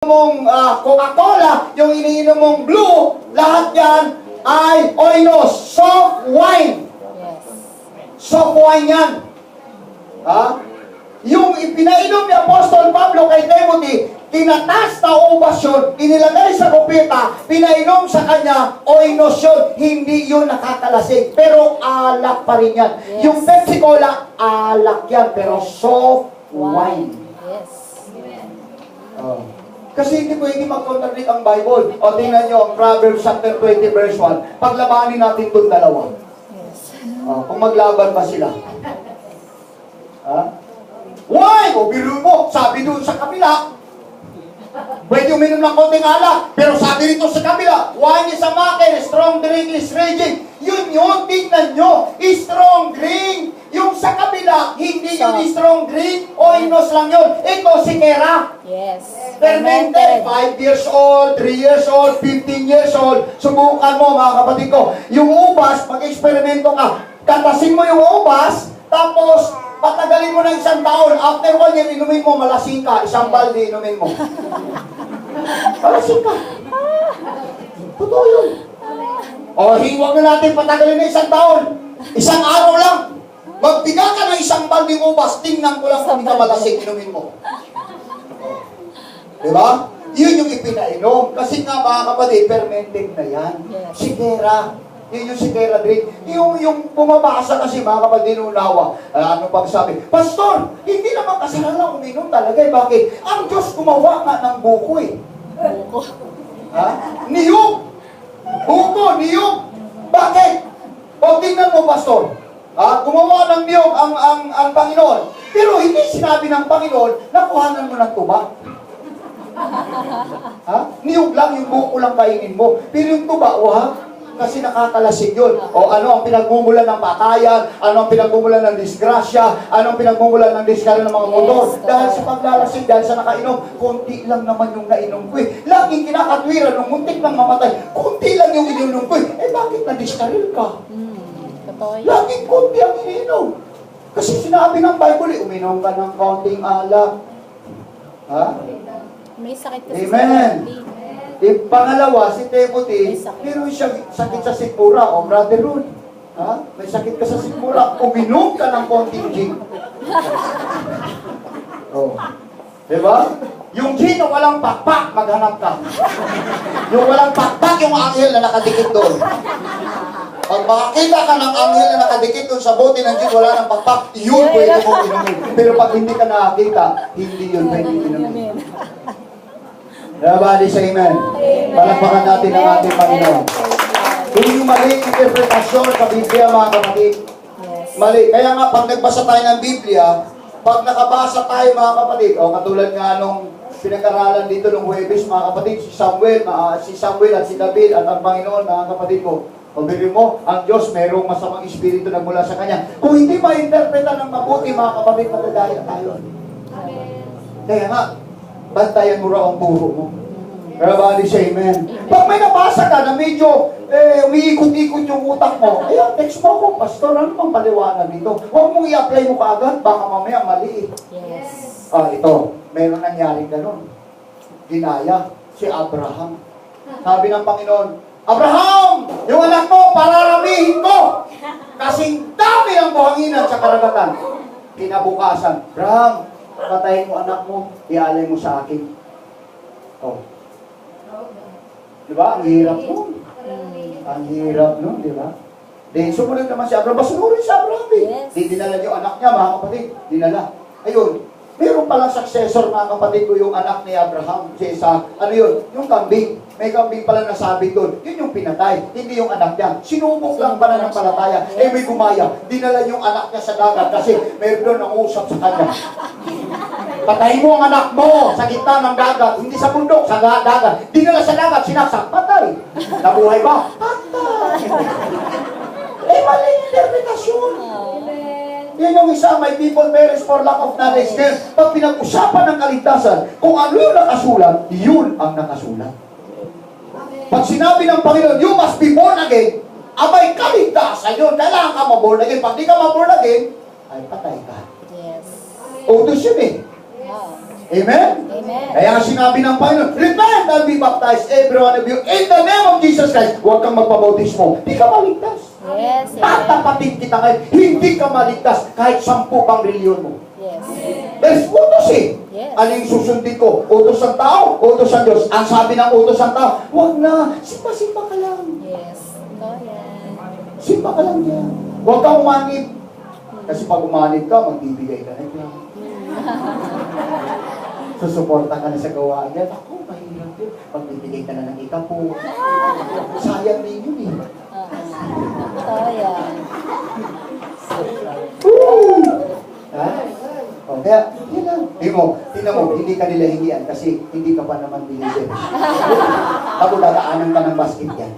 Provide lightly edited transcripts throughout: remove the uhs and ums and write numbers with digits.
mong Coca-Cola, yung iniinom mong blue, lahat yan ay oinos, soft wine. Yes. Soft wine yan. Ha? Yung ipinainom ni Apostol Pablo kay Timothy, tinatas na ubas yun, inilagay sa kupita, pinainom sa kanya, oinos yun, hindi yun nakakalasing. Pero alak pa rin yan. Yes. Yung Pepsi Cola, alak yan, pero soft wine. Yes. Oh. Kasi hindi pwede mag-contradict ang Bible. O tingnan nyo, ang Proverbs chapter 20 verse 1. Paglabanin natin itong dalawa. Yes. Kung maglaban ba sila. Ha? Why? O biro mo, sabi doon sa kabila. Pwede uminom ng konting alak. Pero sabi rito sa kabila, wine is a makin, strong drink is raging. Yun, tingnan nyo. Strong drink. Yung sa kabila, hindi yun strong drink. Oinos lang yun. Ito, si Kera. Yes. Fermented, 5 years old, 3 years old, 15 years old. Subukan mo mga kapatid ko. Yung ubas, mag-eksperimento ka. Katasin mo yung ubas, tapos patagalin mo ng 1 taon. After 1 year, inumin mo, malasing ka. 1 balde, inumin mo. Malasing ka. Totoo yun. O, huwag na natin patagalin ng 1 taon. 1 araw lang. Magbiga ka ng 1 baldeng ubas, tingnan ko lang kung hindi ka malasing, inumin mo. Diba? Yun yung ipinainom. Kasi nga mga kapatid, fermented na yan. Yes. Sikera. Yun yung sikera drink. Yung bumabasa kasi mga kapatid unawa. Ano pag sabi? Pastor, hindi naman kasalanan uminom talaga. Bakit? Ang Diyos gumawa nga ng buko eh. Buko. Ha? Niyog. Buko, niyog. Bakit? O tingnan mo, Pastor. Gumawa ng niyog ang Panginoon. Pero hindi sinabi ng Panginoon na kuhanan mo ng tuba. Niyog lang, yung buko lang kainin mo. Pero yung tuba, kasi nakakalasing yun. O ano ang pinagmumulan ng patayan, ano ang pinagmumulan ng disgrasya, ano ang pinagmumulan ng diskala ng mga motor. Yes, dahil sa paglalasing, dahil sa nakainom, konti lang naman yung nainom ko eh. Laging kinakatwiran, nung muntik lang mamatay, konti lang yung ininom ko eh. Bakit na-diskaril ka? Totoo yun. Laging konti ang ininom. Kasi sinabi ng Bible eh, uminom ka ng konting alak. Ha? May sakit kasi Amen. Pangalawa, si Timothy, May sakit. meron siya sakit sa sikmura. O, Brother Ron, may sakit ka sa sikmura. Uminom ka ng konting gin. Diba? Yung gin na walang pakpak, maghanap ka. Yung walang pakpak, yung anghel na nakadikit doon. Pag makakita ka ng anghel na nakadikit doon sa bote ng gin, wala ng pakpak, yun pwede mo inumin. Pero pag hindi ka nakakita, hindi yun pwede inumin. Everybody say amen. Palakpakan natin ang ating Panginoon. Hindi yung maling interpretasyon sa Biblia, mga kapatid. Yes. Mali. Kaya nga, pag nagbasa tayo ng Biblia, pag nakabasa tayo, mga kapatid, katulad nga nung pinag-aralan dito nung Huwebes, mga kapatid, si Samuel at si David at ang Panginoon, mga kapatid ko, pabili mo, ang Diyos mayroong masamang espiritu na mula sa Kanya. Kung hindi ma-interpreta ng mabuti, mga kapatid, magdadaya tayo. Kaya nga, bantayan mo raw ang puro mo. Everybody say amen. Pag may nabasa ka na medyo umiikot-ikot yung utak mo, text mo ako, Pastor, ano bang paliwanag dito? Huwag mong i-apply mo kaagad, baka mamaya mali. Yes. Ito, mayroon nangyari ganun. Ginaya si Abraham. Sabi ng Panginoon, Abraham, yung anak mo, pararamihin ko. Kasing dami ng buhanginan sa karagatan. Kinabukasan, Abraham, patayin mo anak mo, ialay mo sa akin. Diba? Ang hirap nun. Ang hirap nun, diba? Then, sumunod naman si Abraham. Basunurin si Abraham eh. Yes. Dinala yung anak niya, mga kapatid. Dinala. Ayun. Meron palang successor, mga kapatid ko, yung anak ni Abraham. Si Isa. Ano yun? Yung kambing. May kambing pala nasabi doon. Yun yung pinatay. Hindi yung anak niya. Sinubok lang pala ng palataya. May gumaya. Dinala yung anak niya sa dagat kasi meron doon ang usap sa kanya. Patayin mo ang anak mo sa gitna ng dagat. Hindi sa bundok, sa dagat. Dinala sa dagat, sinaksak. Patay. Nabuhay ba? Patay. Mali interpretasyon. Yan yung isa, my people perish for lack of knowledge. Then, pag pinag-usapan ng kaligtasan, kung ano yung nakasulat, yun ang nakasulat. Pag sinabi ng Panginoon, you must be born again, abay kaligtasan yun. Kailangan ka ma-born again. Pag di ka ma-born again, ay patay ka. Yes. Utos yun eh. Wow. Amen? Amen. Kaya nga sinabi ng Panginoon, repent and be baptized, every one of you, in the name of Jesus Christ. Huwag kang magpabautismo. Hindi ka maligtas. Yes. Amen. Tatapatin kita ngayon. Hindi ka maligtas kahit 10 pang reliyon mo. Yes. There's utos eh. Yes. Ano yung susundin ko? Utos ng tao, utos ng Diyos. Ang sabi ng utos ng tao, huwag na, simpa-simpa ka lang. Yes. Ito yan. Simpa ka lang dyan. Huwag kang umanib. Kasi pag umanib ka, magbibigay ka na dyan. Susuporta ka na sa gawain yan. Ako, mahirap yun. Magbibigay ka na ng ikapo. Sayang din yun eh. Ito yan. Woo! Ha? O, kaya, yun lang. Tingnan mo, hindi ka nila hingian kasi hindi ka pa naman bilhin. Ako dadaanan ka ng basket yan.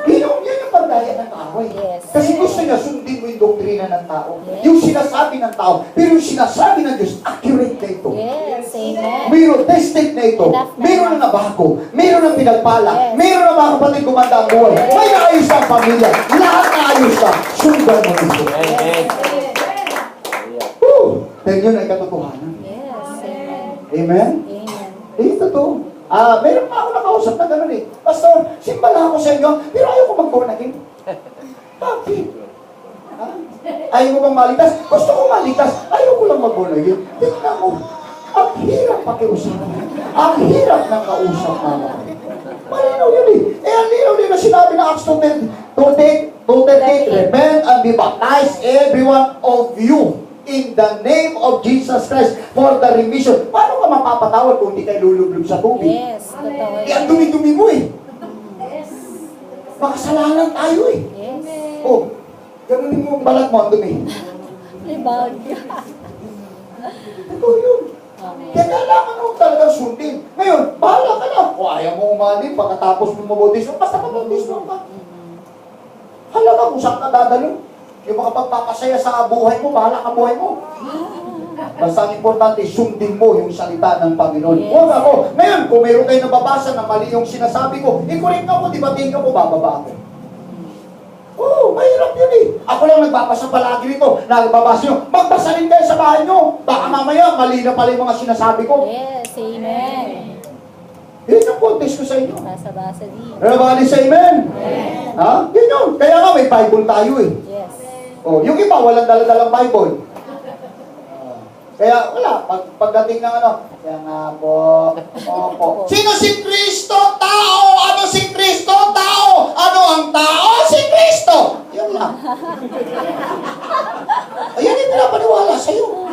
Yun yung pagdaya ng tao eh. Yes. Kasi gusto niya sundin mo yung doktrina ng tao. Yes. Yung sinasabi ng tao. Pero yung sinasabi ng Diyos, accurate na ito. Yes. Amen. Mayroon tested na ito. Enough na. Mayroon na nabago. Mayroon na pinagpala. Yes. Mayroon na mga kapatid gumanda ang buhay. May naayos ang pamilya. Lahat na ayos na. Sundan mo ito. Amen. Woo! Dahil yun ay katotohanan. Yes. Amen. Amen? Amen. Eh, totoo. Meron pa ako nakausap na gano'n eh. Pastor, simba lang ako sa inyo, pero ayaw ko mag-born again. Bakit? Ha? Ayaw mo bang maligtas? Gusto ko maligtas. Ayaw ko lang mag-born again. Tingnan mo, ang hirap pakiusapan. Ang hirap ng kausap mama. Malinaw yun eh. Ang linaw din na sinabi ng Acts 2:38, repent and be baptized, every one of you, in the name of Jesus Christ for the remission. Paano ka mapapatawad kung hindi kayo lulublob sa tubig? Yes. Totoo Eh, ang yan. dumi-dumi mo eh. Makasalanan tayo eh. Yes. Oh, ganunin mo ang balat mo, ang dumi. Libag. Ito yun. Kaya kailangan mo talagang sundin. Ngayon, bahala ka na. O ayaw mo umanin, pagkatapos mo mabautismo, basta mabautismo ka. Halaga kung saan ka dadalo. Yung mga pagpapasaya sa buhay mo, bahala ka buhay mo. Basta ang importante, sundin mo yung salita ng Panginoon. Yes. Huwag ako. Ngayon, kung meron kayo nababasa na mali yung sinasabi ko, i-correct ako, dibatiin ko, bababa ako. Oo, mahirap yun eh. Ako lang nagbabasa palagi nito. Nagbabasa nyo, magbasa rin kayo sa bahay nyo. Baka mamaya, mali na pala yung mga sinasabi ko. Yes. Amen. Yun yung contest ko sa inyo. Basa-basa din. Rabali sa amen. Ha? Yun yun. Kaya nga may Bible tayo eh. Yes. Oh, yung iba, walang dala-dalang Bible. Kaya wala, pagdating ng ano, kaya nga po, opo. Sino si Kristo? Tao! Ano si Kristo? Tao! Ano ang tao? Si Kristo! Yan lang. Ayan yung pinapaniwala sa'yo.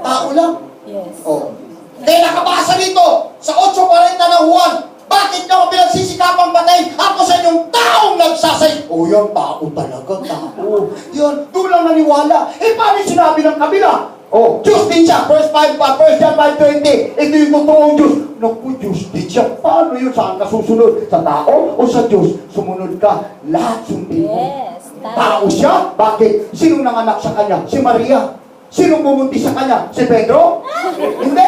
Tao lang. Yes. Oh. Kaya nakabasa dito, sa 8:40 ng Juan, bakit niyo ako pinagsisikapang patayin? Ako sa inyong taong nagsasay. O yan, tao talaga, tao. Yan, doon lang naniwala. Eh, paano yung sinabi ng kabila? Oh, Diyos din siya. First John 5:20. Ito yung totoong Diyos. Naku, Diyos din siya. Paano yun? Saan ka susunod? Sa tao o sa Diyos? Sumunod ka. Lahat sundin mo. Yes. Tao siya? Bakit? Sinong nanganak sa kanya? Si Maria. Sinong bumunti sa kanya? Si Pedro? Hindi.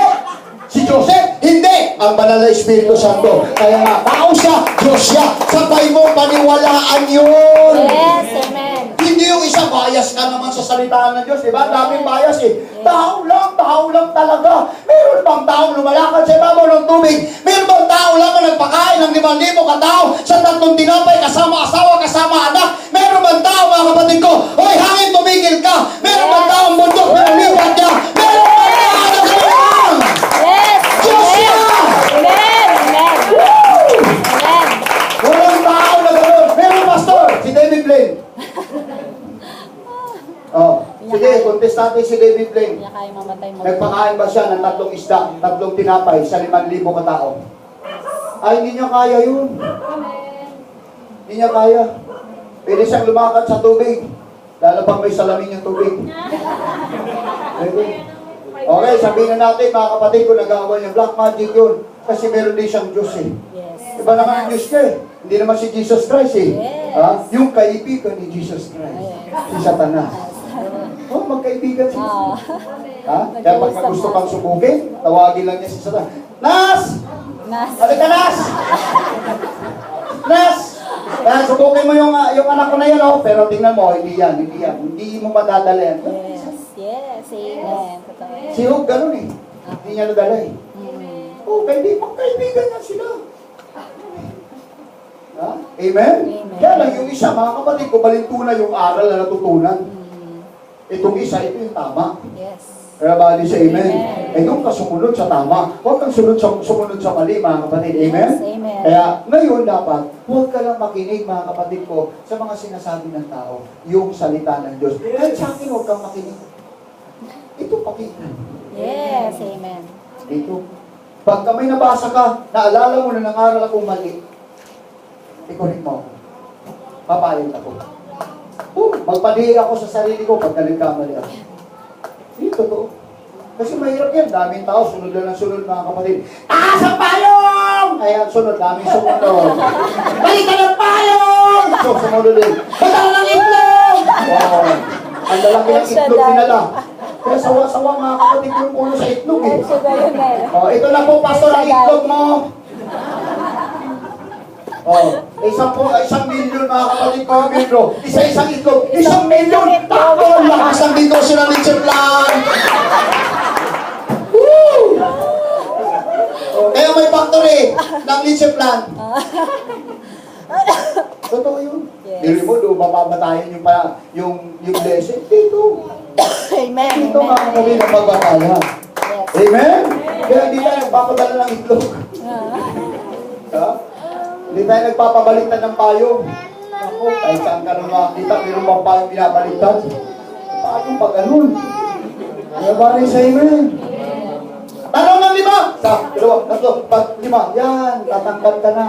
Si Joseph? Hindi! Ang banal na Espiritu Santo. Kaya nga, tao siya, Diyos siya. Sabay mo, paniwalaan yun. Yes. Amen. Hindi yung isa, bias ka naman sa salitaan ng Diyos. Diba? Daming bias eh. Tao lang talaga. Meron bang taong lumalakad sa ibabaw ng tubig? Meron bang tao lang na nagpakain ng 5,000 katao sa 3 tinapay kasama asawa, kasama anak? Meron bang tao, mga kapatid ko? Hoy, hangin, tumigil ka. Meron bang tao bundok na lumipat niya? Meron bang tao na kailangan? Yes. Diyos siya! Amen. Amen. Amen. Walang tao na gano'n. Meron, pastor. Si David Blaine. Oh, sige, contest natin si David Blaine. Hindi niya kaya mamatay mo. Nagpakain ba siya ng 3 isda, 3 tinapay sa 5,000 katao? Ay, hindi niya kaya yun. Hindi niya kaya. Pwede siyang lumakad sa tubig. Lalo pang may salamin yung tubig. Pwede. Okay, sabihin na natin mga kapatid ko, nag-aaway niya, black magic yun. Kasi meron din siyang Diyos eh. Yes. Iba naman ang Diyos ka eh. Hindi naman si Jesus Christ eh. Yes. Ha? Yung kaibigan ni Jesus Christ. Yes. Si Satanas. Oh, magkaibigan sila. Ah. Ha? Kaya pag may gusto kang subukin, tawagin lang niya si Satanas. Nas! Nas. Halika, Nas! Nas! Kaya subukin mo yung anak ko na yan, oh. Pero tingnan mo, hindi yan. Hindi mo madadala yan. Yes. Yes. Amen. Totoo yan. Si Job, ganun eh. Hindi niya nadala eh. Oh, magkaibigan niya sila. Ha? Amen? Amen. Kaya lang yung isa, mga kapatid ko, balintuna yung aral na natutunan. Itong isa, ito yung tama. Yes. Kaya bali sa amen. Amen. Eh doon ka sumunod sa tama. Huwag kang sumunod sa mali, mga kapatid. Amen? Yes, amen. Kaya ngayon dapat, huwag ka lang makinig, mga kapatid ko, sa mga sinasabi ng tao, yung salita ng Diyos. Kahit sa akin, huwag kang makinig. Ito, pakinggan. Yes. Amen. Dito. Pagka may nabasa ka, naalala mo na nangaral akong mali, ikunin mo ako. Papayag ako. Magpadihi ako sa sarili ko pagka nagkamali ako. Hindi totoo. Kasi mahirap yan. Daming tao, sunod lang ng sunod, mga kapatid. Taas ang payong! Ayan, sunod. Daming sumunod. Balik ka ng payong! So, sumunod din. Batal ng itlog! Wow. Ang lalaki ng itlog dinala. Kaya sawa-sawa, mga kapatid, yung puno sa itlog eh. Yes, ba yun eh? Oh, ito na po, pastor, ang itlog mo. Oh, isang milyon, mga kapatid ko, milyon. Isa-isang itlog. Isang milyon! Tako! Lakas ang dito sila ni Chiplan! Woo! Oh, kaya may factory ng Licheplan. Totoo yun. Yes. Dili mo, doon mapapatayin yung blessing. Dito. Amen. Dito mga kapatid ang magbatayan. Yes. Amen? Kaya hindi tayo nagpapadala ng itlog. Ha? Hindi tayo nagpapabaliktad ng payong. Ako, kahit saan ka nang makakita, mayroon bang payong binabaliktad? Payong pa ganun. Kaya bali sa amen. Tanong ng 5! Sa, 2, 3, 4, 5. Yan, tatangkad ka na.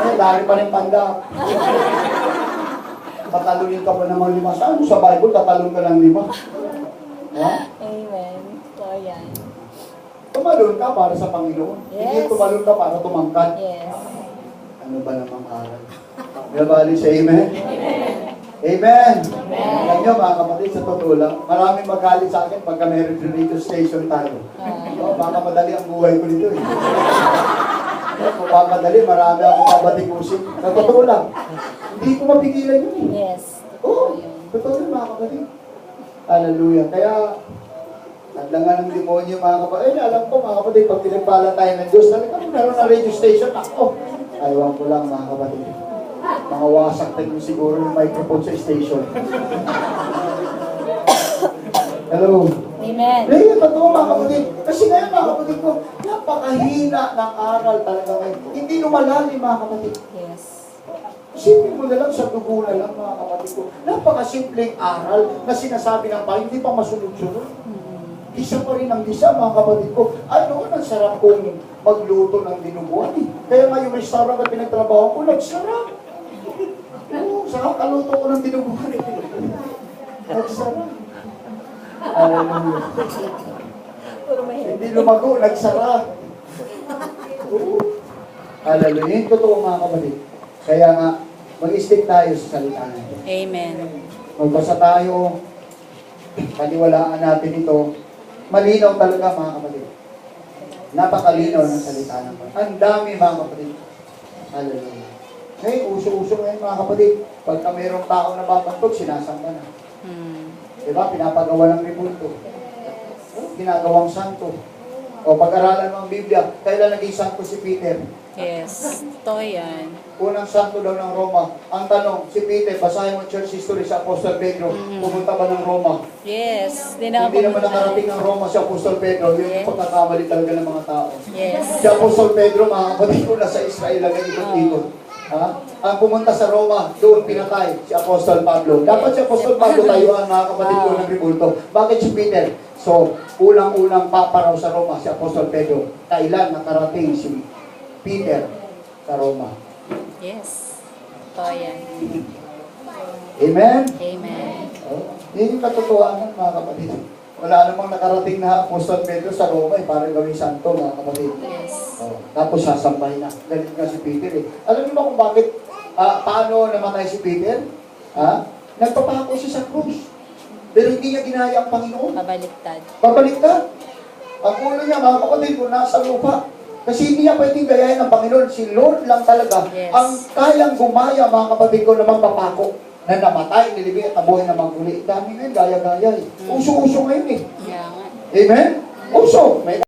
Eh, dami pa rin panggap. Tatalunin ka pa naman 5. Saan sa Bible, tatalon ka ng 5? Ha? Amen. So, yan. Tumalon ka para sa Panginoon. Hindi Yes. tumalon ka para tumangkad. Yes. Ano ba namang aral? Gabali sa amen? Amen! Alam nyo mga kapatid, sa totoo lang, maraming magalit sa akin pagka meron radio station tayo. Baka madali ang buhay ko dito eh. Kung madali, marami akong mabatikusin. Sa totoo lang, hindi ko mapigilan yun eh. Yes. Oo, totoo yun mga kapatid. Hallelujah. Kaya, hadlangan ng demonyo mga kapatid. Alam ko mga kapatid, pag pinagpala tayo ng Diyos, talaga meron na radio station ako. Aywan ko lang mga kapatid. Mga wasak tayo siguro yung microphone sa station. Hello. Amen. Hindi, totoo mga kapatid. Kasi ngayon mga kapatid ko, napakahina ng aral talaga ngayon. Hindi lumalalim mga kapatid. Yes. Isipin mo na lang sa dugo na lang mga kapatid ko. Napakasimpleng aral na sinasabi ng Panginoon, hindi pa masunod-sunod. Isa pa rin ang gisa, mga kapatid ko. Ano, ang sarap kong magluto ng dinuguan eh. Kaya nga yung restaurant na pinagtrabaho ko, nagsarap. Oo, sarap kaluto ko ng dinuguan eh. Nagsarap. Hallelujah. Hindi lumago, nagsarap. Oo. Hallelujah. Yung totoo mga kapatid. Kaya nga, mag-stick tayo sa salita natin. Amen. Magbasa tayo, paniwalaan natin ito. Malinaw talaga mga kapatid. Napakalinaw ng salita ng Panginoon. Ang dami mga kapatid. Hallelujah. Ngayon, uso-uso ngayon mga kapatid. Pagka mayroong tao na babantog, sinasamba na. Diba? Pinapagawa ng ribulto. Ginagawang santo. O pag-aralan mo ang Biblia, kailan naging santo si Peter? Yes. Totoo yan. Unang santo daw ng Roma. Ang tanong, si Peter, basahin mo church history sa Apostol Pedro, pumunta ba ng Roma? Yes. Hindi naman nakarating ng Roma si Apostol Pedro, yung Yes. pagkakamali talaga ng mga tao. Yes. Si Apostol Pedro, mga kapatid ko, nasa Israel lang ikot-ikot. Ha? Ang pumunta sa Roma, doon pinatay si Apostol Pablo. Dapat si Apostol Pablo tayuan, mga kapatid ko, ng ribulto. Bakit si Peter? So, unang-unang papa raw sa Roma, si Apostol Pedro. Kailan nakarating si Peter sa Roma? Yes. Totoo yan. Amen? Amen. Oh, yun yung katotohanan, mga kapatid. Wala namang nakarating na Apostol Pedro sa Roma, para gawing santo, mga kapatid. Yes. Oh, tapos sasambahin na. Galit nga si Peter eh. Alam niyo ba kung bakit, paano namatay si Peter? Nagpapako siya sa krus. Pero hindi niya ginaya ang Panginoon. Pabaliktad. Babalik ka. Ang ulo niya, mga kapatid, kung nasa lupa. Kasi hindi niya pwedeng gayahin ng Panginoon. Si Lord lang talaga Yes. ang kayang gumaya, mga kapatid ko, na magpapako. na namatay, nilibing at nabuhay na maguli. Dami ngayon, gaya-gaya eh. Uso-uso ngayon eh. Kaya nga. Amen? Uso. May